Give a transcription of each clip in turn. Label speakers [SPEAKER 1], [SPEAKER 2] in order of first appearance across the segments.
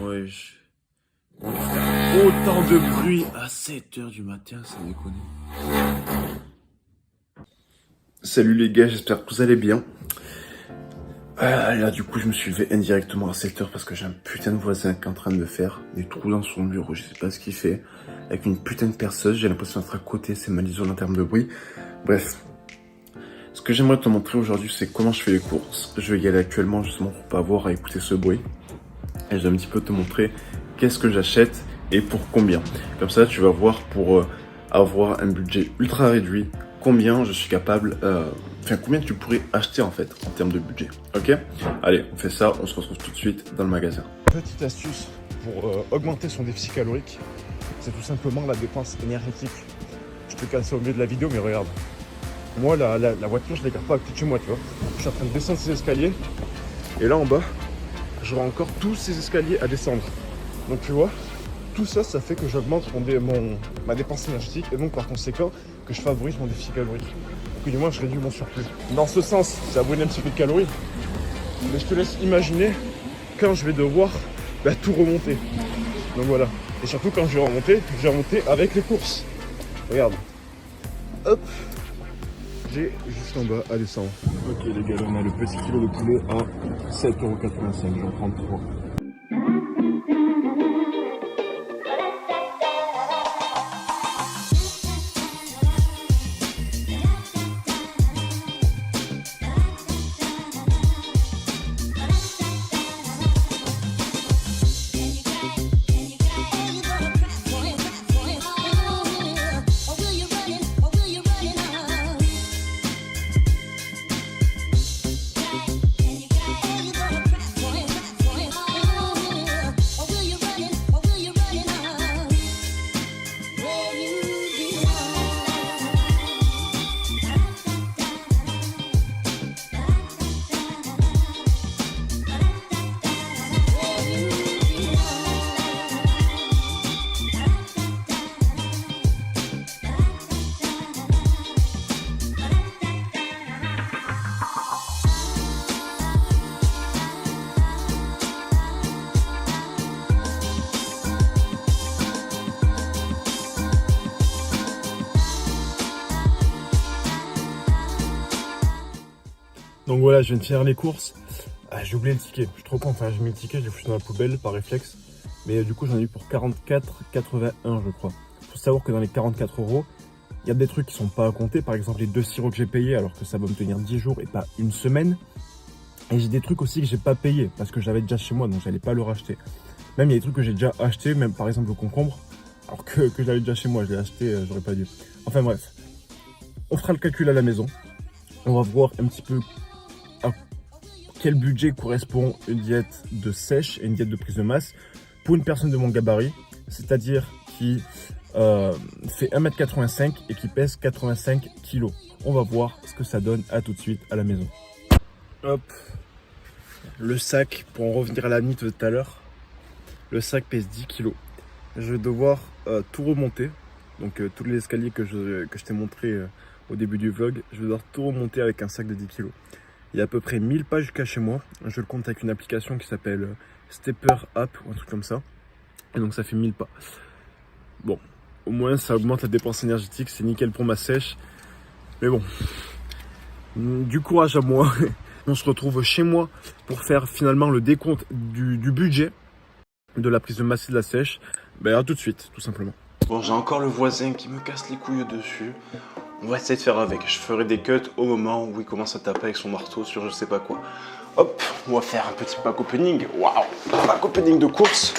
[SPEAKER 1] Ouais, autant de bruit à 7h du matin, ça déconne. Salut les gars, j'espère que vous allez bien. Là du coup je me suis levé indirectement à 7h parce que j'ai un putain de voisin qui est en train de faire des trous dans son bureau, je sais pas ce qu'il fait. Avec une putain de perceuse, j'ai l'impression d'être à côté, c'est mal isolé en termes de bruit. Bref. Ce que j'aimerais te montrer aujourd'hui, c'est comment je fais les courses. Je vais y aller actuellement justement pour pas avoir à écouter ce bruit. Et je vais un petit peu te montrer qu'est-ce que j'achète et pour combien. Comme ça, tu vas voir pour avoir un budget ultra réduit, combien je suis capable, combien tu pourrais acheter en fait en termes de budget. Ok? Allez, on fait ça, on se retrouve tout de suite dans le magasin.
[SPEAKER 2] Petite astuce pour augmenter son déficit calorique, c'est tout simplement la dépense énergétique. Je te casse ça au milieu de la vidéo, mais regarde. Moi, la voiture, je ne la garde pas à côté de chez moi, tu vois. Je suis en train de descendre ces escaliers. Et là, en bas, j'aurai encore tous ces escaliers à descendre. Donc, tu vois, tout ça, ça fait que j'augmente ma dépense énergétique. Et donc, par conséquent, que je favorise mon déficit calorique. Donc, du moins, je réduis mon surplus. Dans ce sens, ça va brûler un petit peu de calories. Mais je te laisse imaginer quand je vais devoir tout remonter. Donc, voilà. Et surtout, quand je vais remonter avec les courses. Regarde. Hop. J'ai juste en bas à descendre. Ok les gars, on a le petit kilo de poulet à 7,85 €, j'en prends 3. Donc voilà, je viens de finir les courses. J'ai oublié le ticket, je suis trop con, j'ai mis le ticket, je l'ai foutu dans la poubelle par réflexe. Mais du coup j'en ai eu pour 44,81 je crois. Faut savoir que dans les 44 €, il y a des trucs qui sont pas à compter. Par exemple les 2 sirops que j'ai payés alors que ça va me tenir 10 jours et pas une semaine. Et j'ai des trucs aussi que j'ai pas payé parce que j'avais déjà chez moi donc j'allais pas le racheter. Même il y a des trucs que j'ai déjà acheté, même par exemple le concombre. Alors que j'avais déjà chez moi, je l'ai acheté, j'aurais pas dû. Enfin bref, on fera le calcul à la maison. On va voir un petit peu à quel budget correspond une diète de sèche et une diète de prise de masse pour une personne de mon gabarit, c'est-à-dire qui fait 1,85 m et qui pèse 85 kg. On va voir ce que ça donne, à tout de suite à la maison. Hop, le sac, pour en revenir à la mythe de tout à l'heure, le sac pèse 10 kg. Je vais devoir tout remonter, donc tous les escaliers que je t'ai montré au début du vlog, je vais devoir tout remonter avec un sac de 10 kg. Il y a à peu près 1000 pas jusqu'à chez moi. Je le compte avec une application qui s'appelle Stepper App ou un truc comme ça. Et donc ça fait 1000 pas. Bon, au moins ça augmente la dépense énergétique, c'est nickel pour ma sèche. Mais bon, du courage à moi. On se retrouve chez moi pour faire finalement le décompte du budget de la prise de masse et de la sèche. À tout de suite, tout simplement. Bon, j'ai encore le voisin qui me casse les couilles au-dessus. On va essayer de faire avec. Je ferai des cuts au moment où il commence à taper avec son marteau sur je sais pas quoi. Hop, on va faire un petit pack opening. Waouh, pack opening de courses.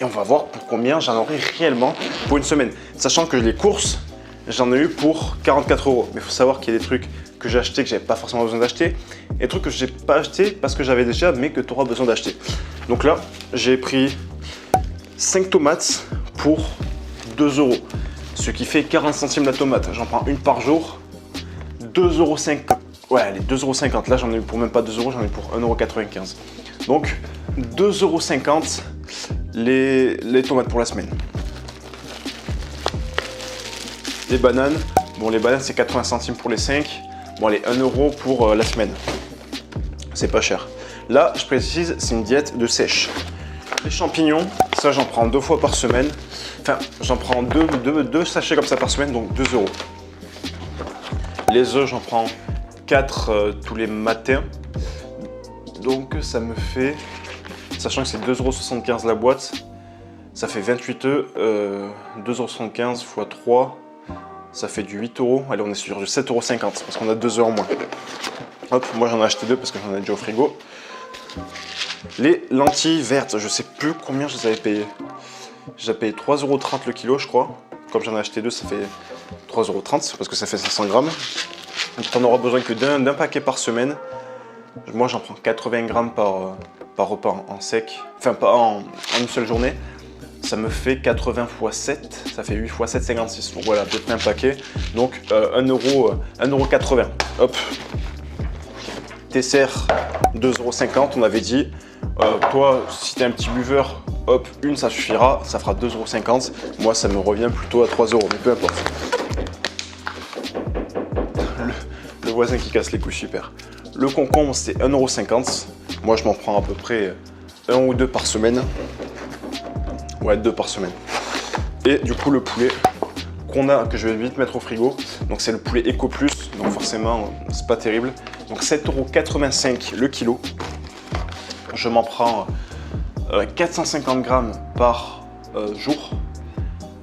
[SPEAKER 2] Et on va voir pour combien j'en aurai réellement pour une semaine. Sachant que les courses, j'en ai eu pour 44 €. Mais il faut savoir qu'il y a des trucs que j'ai achetés que j'avais pas forcément besoin d'acheter. Et des trucs que j'ai pas acheté parce que j'avais déjà, mais que tu auras besoin d'acheter. Donc là, j'ai pris 5 tomates pour 2 €. Ce qui fait 40 centimes la tomate. J'en prends une par jour. 2,50 €. Ouais, allez, 2,50 €. Là, j'en ai eu pour même pas 2 €, j'en ai eu pour 1,95 €. Donc, 2,50 € les tomates pour la semaine. Les bananes. Bon, les bananes, c'est 80 centimes pour les 5. Bon, allez, 1 € pour la semaine. C'est pas cher. Là, je précise, c'est une diète de sèche.
[SPEAKER 1] Les champignons, ça j'en prends 2 fois par semaine. Enfin, j'en prends deux sachets comme ça par semaine, donc 2 €. Les œufs, j'en prends 4 tous les matins. Donc ça me fait, sachant que c'est 2,75 € la boîte, ça fait 28 œufs, 2,75 € x 3, ça fait du 8 €. Allez, on est sur du 7,50 € parce qu'on a 2 œufs en moins. Hop, moi j'en ai acheté 2 parce que j'en ai déjà au frigo. Les lentilles vertes, je sais plus combien je les avais payées. J'ai payé 3,30 € le kilo, je crois. Comme j'en ai acheté 2, ça fait 3,30 € parce que ça fait 500 grammes. Donc tu n'en auras besoin que d'un paquet par semaine. Moi j'en prends 80 grammes par repas en sec, enfin pas en une seule journée. Ça me fait 80 x 7, ça fait 8 x 7, 56. Donc voilà, à peu près un paquet. Donc 1,80 €. Hop. Tesser, 2,50 €, on avait dit. Toi, si tu es un petit buveur, hop, une ça suffira, ça fera 2,50 €. Moi, ça me revient plutôt à 3 €, mais peu importe. Le voisin qui casse les couilles, super. Le concombre, c'est 1,50 €. Moi, je m'en prends à peu près 1 ou 2 par semaine. Ouais, 2 par semaine. Et du coup, le poulet que je vais vite mettre au frigo. Donc, c'est le poulet Eco Plus. Donc, forcément, c'est pas terrible. Donc, 7,85 € le kilo. Je m'en prends 450 grammes par jour.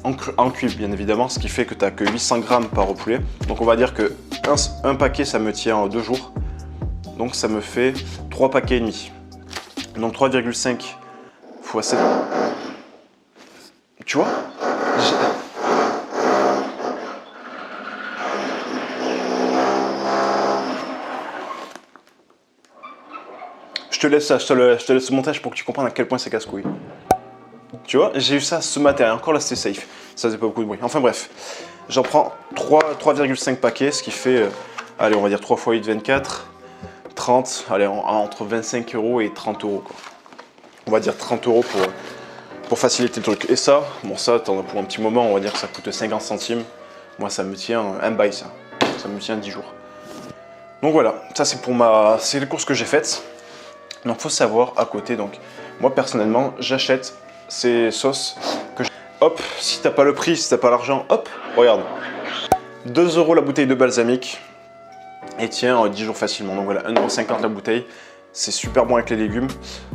[SPEAKER 1] En cuit, bien évidemment, ce qui fait que tu n'as que 800 grammes par poulet. Donc, on va dire que un paquet, ça me tient 2 jours. Donc, ça me fait 3 paquets et demi. Donc, 3,5 x 7. Tu vois? Je te laisse ça, je te laisse le montage pour que tu comprennes à quel point c'est casse-couille. Tu vois, j'ai eu ça ce matin, encore là c'était safe. Ça faisait pas beaucoup de bruit. Enfin bref, j'en prends 3,5 paquets, ce qui fait, allez, on va dire 3 x 8, 24, 30, allez, entre 25 € et 30 €. Quoi. On va dire 30 € pour faciliter le truc. Et ça, bon ça, t'en as pour un petit moment, on va dire que ça coûte 50 centimes. Moi ça me tient un bail ça. Ça me tient 10 jours. Donc voilà, ça c'est les courses que j'ai faites. Donc faut savoir à côté, donc moi personnellement j'achète ces sauces que hop, si t'as pas le prix, si t'as pas l'argent, hop, regarde, 2 € la bouteille de balsamique et tiens 10 jours facilement. Donc voilà, 1,50 € la bouteille, c'est super bon avec les légumes.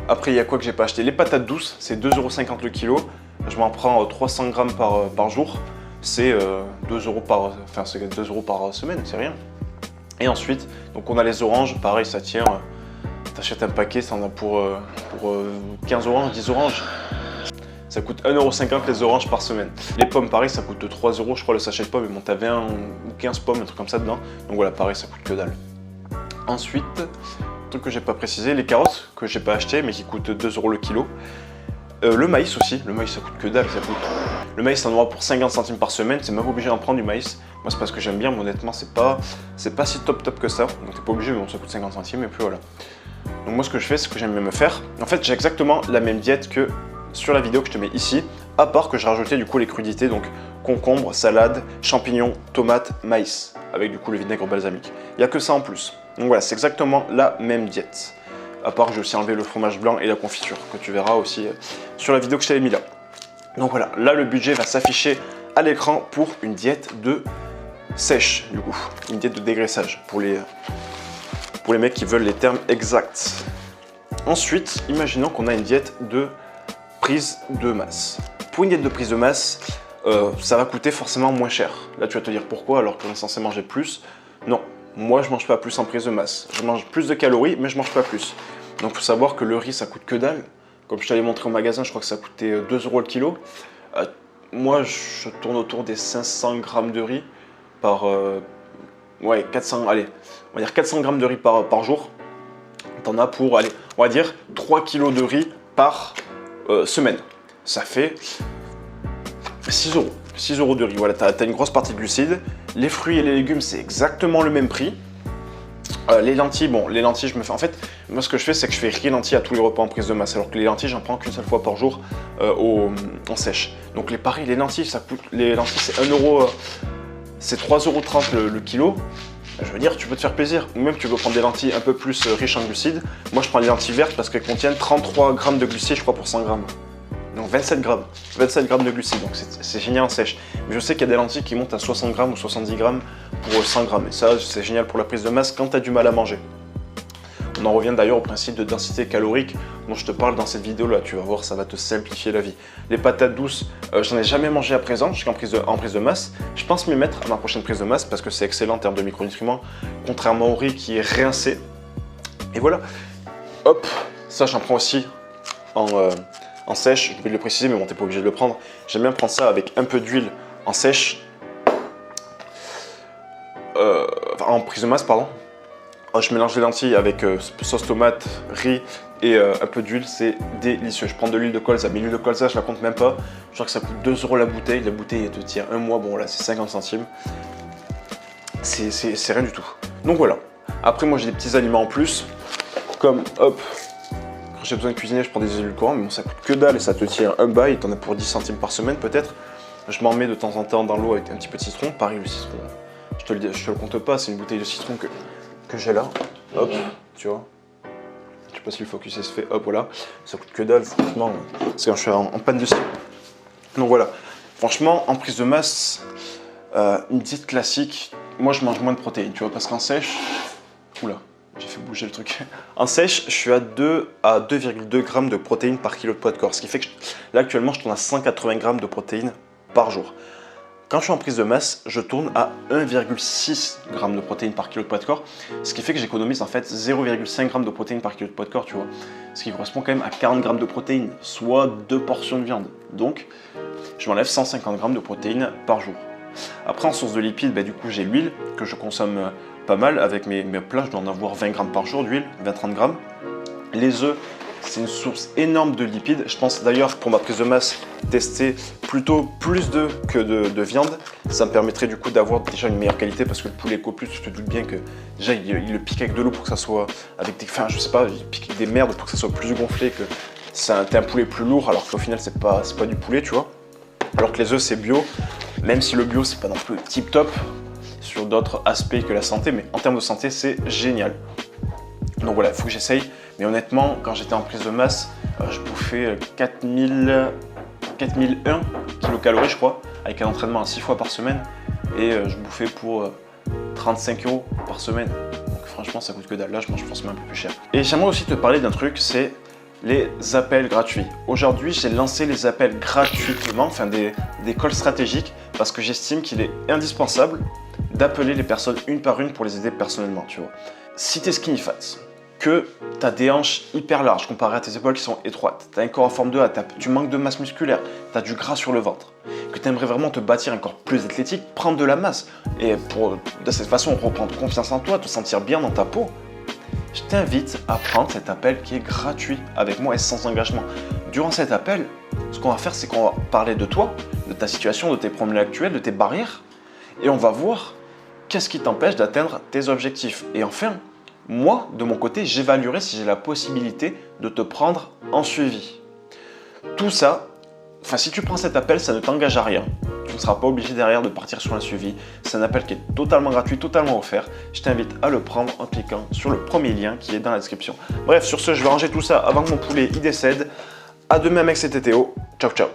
[SPEAKER 1] Après il y a quoi que j'ai pas acheté, les patates douces, c'est 2,50 € le kilo. Je m'en prends 300 grammes par jour, c'est 2 € par semaine, c'est rien. Et ensuite, donc on a les oranges, pareil ça tient. T'achètes un paquet, ça en a pour 15 oranges, 10 oranges. Ça coûte 1,50 € les oranges par semaine. Les pommes, pareil, ça coûte 3 € je crois le sachet de pommes. Mais bon, t'as 20 ou 15 pommes, un truc comme ça dedans. Donc voilà, pareil, ça coûte que dalle. Ensuite, truc que j'ai pas précisé, les carottes que j'ai pas acheté mais qui coûtent 2 € le kilo. Le maïs aussi, le maïs ça coûte que dalle. Le maïs, ça en aura pour 50 centimes par semaine. C'est même pas obligé d'en prendre du maïs. Moi, c'est parce que j'aime bien, mais honnêtement, c'est pas si top que ça. Donc t'es pas obligé, mais bon, ça coûte 50 centimes et puis voilà. Donc moi ce que je fais, c'est que j'aime bien me faire. En fait j'ai exactement la même diète que sur la vidéo que je te mets ici, à part que j'ai rajouté du coup les crudités, donc concombre, salade, champignons, tomates, maïs, avec du coup le vinaigre balsamique. Il n'y a que ça en plus. Donc voilà, c'est exactement la même diète. À part que j'ai aussi enlevé le fromage blanc et la confiture, que tu verras aussi sur la vidéo que je t'avais mis là. Donc voilà, là le budget va s'afficher à l'écran pour une diète de sèche du coup, une diète de dégraissage pour les mecs qui veulent les termes exacts. Ensuite, imaginons qu'on a une diète de prise de masse. Pour une diète de prise de masse, ça va coûter forcément moins cher. Là, tu vas te dire pourquoi alors qu'on est censé manger plus. Non, moi je mange pas plus en prise de masse. Je mange plus de calories, mais je mange pas plus. Donc, il faut savoir que le riz, ça coûte que dalle. Comme je t'avais montré au magasin, je crois que ça coûtait 2 € le kilo. Moi, je tourne autour des 500 grammes de riz par... ouais, 400, allez, on va dire 400 grammes de riz par jour. T'en as pour, allez, on va dire 3 kilos de riz par semaine. Ça fait 6 €. 6 € de riz, voilà, t'as une grosse partie de glucides. Les fruits et les légumes, c'est exactement le même prix. Les lentilles, bon, les lentilles, je me fais. En fait, moi, ce que je fais, c'est que je fais riz et lentilles à tous les repas en prise de masse. Alors que les lentilles, j'en prends qu'une seule fois par jour en sèche. Donc, pareil, les lentilles, ça coûte. Les lentilles, c'est 1 €. C'est 3,30 € le kilo. Je veux dire, tu peux te faire plaisir. Ou même tu peux prendre des lentilles un peu plus riches en glucides. Moi, je prends les lentilles vertes parce qu'elles contiennent 33 grammes de glucides, je crois, pour 100 grammes. Donc 27 grammes. 27 grammes de glucides, donc c'est génial en sèche. Mais je sais qu'il y a des lentilles qui montent à 60 grammes ou 70 grammes pour 100 grammes. Et ça, c'est génial pour la prise de masse quand tu as du mal à manger. On en revient d'ailleurs au principe de densité calorique dont je te parle dans cette vidéo là, tu vas voir, ça va te simplifier la vie. Les patates douces, j'en ai jamais mangé à présent, jusqu'en prise de masse. Je pense m'y mettre à ma prochaine prise de masse parce que c'est excellent en termes de micronutriments, contrairement au riz qui est rincé. Et voilà, hop, ça j'en prends aussi en sèche, je vais le préciser mais bon t'es pas obligé de le prendre. J'aime bien prendre ça avec un peu d'huile en sèche, en prise de masse pardon. Je mélange les lentilles avec sauce tomate, riz et un peu d'huile, c'est délicieux. Je prends de l'huile de colza, mais l'huile de colza je la compte même pas. Je crois que ça coûte 2 € la bouteille elle te tient un mois, bon là c'est 50 centimes. C'est rien du tout. Donc voilà. Après moi j'ai des petits aliments en plus, comme hop, quand j'ai besoin de cuisiner je prends des édulcorants, mais bon ça coûte que dalle et ça te tient un bail, t'en as pour 10 centimes par semaine peut-être. Je m'en mets de temps en temps dans l'eau avec un petit peu de citron, pareil le citron, je te le compte pas, c'est une bouteille de citron que j'ai là, hop, tu vois. Je sais pas si le focus se fait, hop, voilà. Ça coûte que dalle, franchement, c'est quand je suis en panne de citron. Donc voilà, franchement, en prise de masse, une diète classique, moi je mange moins de protéines, tu vois, parce qu'en sèche, oula, j'ai fait bouger le truc. En sèche, je suis à 2 à 2,2 grammes de protéines par kilo de poids de corps, ce qui fait que là actuellement, je tourne à 180 grammes de protéines par jour. Quand je suis en prise de masse, je tourne à 1,6 g de protéines par kilo de poids de corps, ce qui fait que j'économise en fait 0,5 g de protéines par kilo de poids de corps, tu vois. Ce qui correspond quand même à 40 g de protéines, soit 2 portions de viande. Donc, je m'enlève 150 g de protéines par jour. Après, en source de lipides, du coup, j'ai l'huile que je consomme pas mal. Avec mes plats, je dois en avoir 20 g par jour d'huile, 20-30 g. Les œufs, c'est une source énorme de lipides. Je pense d'ailleurs pour ma prise de masse, tester plutôt plus d'œufs que de viande. Ça me permettrait du coup d'avoir déjà une meilleure qualité parce que le poulet Ecoplus, je te doute bien que déjà il le pique avec de l'eau pour que ça soit avec des, enfin je sais pas, il pique avec des merdes pour que ça soit plus gonflé, que c'est un poulet plus lourd alors qu'au final c'est pas du poulet, tu vois. Alors que les œufs c'est bio, même si le bio c'est pas non plus tip top sur d'autres aspects que la santé, mais en termes de santé c'est génial. Donc voilà, il faut que j'essaye. Mais honnêtement, quand j'étais en prise de masse, je bouffais 4001 kcal, je crois, avec un entraînement à 6 fois par semaine. Et je bouffais pour 35 € par semaine. Donc franchement, ça coûte que dalle. Là, je mange forcément un peu plus cher. Et j'aimerais aussi te parler d'un truc, c'est les appels gratuits. Aujourd'hui, j'ai lancé les appels gratuitement, enfin des calls stratégiques, parce que j'estime qu'il est indispensable d'appeler les personnes une par une pour les aider personnellement, tu vois. Si t'es skinny fat, que tu as des hanches hyper larges comparé à tes épaules qui sont étroites, tu as un corps en forme de A, tu manques de masse musculaire, tu as du gras sur le ventre, que tu aimerais vraiment te bâtir un corps plus athlétique, prendre de la masse et de cette façon reprendre confiance en toi, te sentir bien dans ta peau, je t'invite à prendre cet appel qui est gratuit avec moi et sans engagement. Durant cet appel, ce qu'on va faire, c'est qu'on va parler de toi, de ta situation, de tes problèmes actuels, de tes barrières et on va voir qu'est-ce qui t'empêche d'atteindre tes objectifs. Et enfin, moi, de mon côté, j'évaluerai si j'ai la possibilité de te prendre en suivi. Tout ça, enfin si tu prends cet appel, ça ne t'engage à rien. Tu ne seras pas obligé derrière de partir sur un suivi. C'est un appel qui est totalement gratuit, totalement offert. Je t'invite à le prendre en cliquant sur le premier lien qui est dans la description. Bref, sur ce, je vais ranger tout ça avant que mon poulet y décède. À demain mec, c'était Théo. Ciao, ciao.